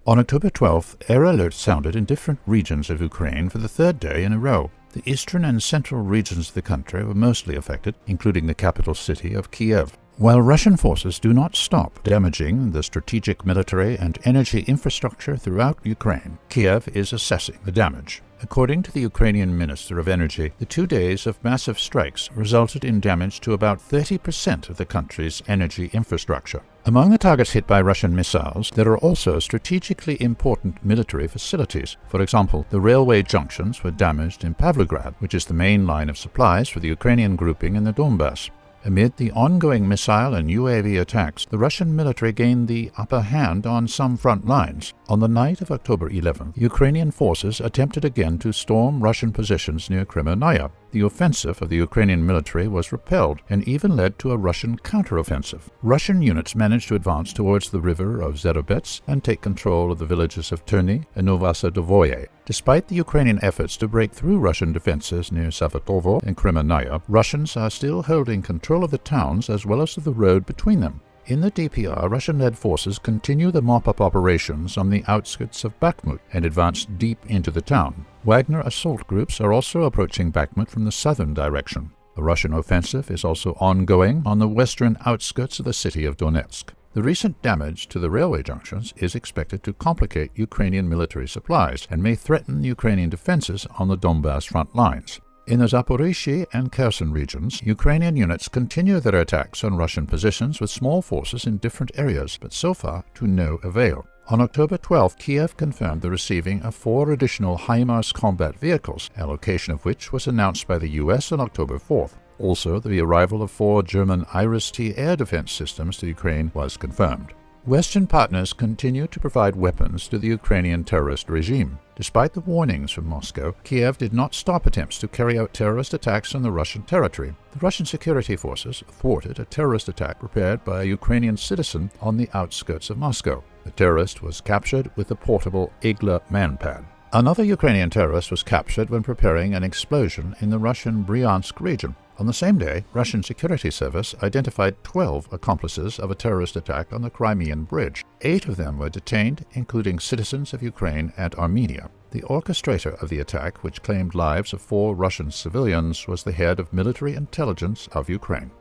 On October 12th, air alerts sounded in different regions of Ukraine for the third day in a row. The eastern and central regions of the country were mostly affected, including the capital city of Kiev. While Russian forces do not stop damaging the strategic military and energy infrastructure throughout Ukraine, Kiev is assessing the damage. According to the Ukrainian Minister of Energy, the 2 days of massive strikes resulted in damage to about 30% of the country's energy infrastructure. Among the targets hit by Russian missiles, there are also strategically important military facilities. For example, the railway junctions were damaged in Pavlograd, which is the main line of supplies for the Ukrainian grouping in the Donbass. Amid the ongoing missile and UAV attacks, the Russian military gained the upper hand on some front lines. On the night of October 11th, Ukrainian forces attempted again to storm Russian positions near Crimea. The offensive of the Ukrainian military was repelled and even led to a Russian counteroffensive. Russian units managed to advance towards the river of Zerobets and take control of the villages of Terny and Novosadovoye. Despite the Ukrainian efforts to break through Russian defenses near Savatovo and Crimea, Russians are still holding control of the towns as well as of the road between them. In the DPR, Russian-led forces continue the mop-up operations on the outskirts of Bakhmut and advance deep into the town. Wagner assault groups are also approaching Bakhmut from the southern direction. The Russian offensive is also ongoing on the western outskirts of the city of Donetsk. The recent damage to the railway junctions is expected to complicate Ukrainian military supplies and may threaten Ukrainian defenses on the Donbass front lines. In the Zaporizhzhia and Kherson regions, Ukrainian units continue their attacks on Russian positions with small forces in different areas, but so far to no avail. On October 12, Kiev confirmed the receiving of 4 additional HIMARS combat vehicles, allocation of which was announced by the U.S. on October 4th. Also, the arrival of 4 German Iris-T air defense systems to Ukraine was confirmed. Western partners continue to provide weapons to the Ukrainian terrorist regime. Despite the warnings from Moscow, Kiev did not stop attempts to carry out terrorist attacks on the Russian territory. The Russian security forces thwarted a terrorist attack prepared by a Ukrainian citizen on the outskirts of Moscow. The terrorist was captured with a portable Igla manpad. Another Ukrainian terrorist was captured when preparing an explosion in the Russian Bryansk region. On the same day, Russian security service identified 12 accomplices of a terrorist attack on the Crimean Bridge. 8 of them were detained, including citizens of Ukraine and Armenia. The orchestrator of the attack, which claimed lives of 4 Russian civilians, was the head of military intelligence of Ukraine.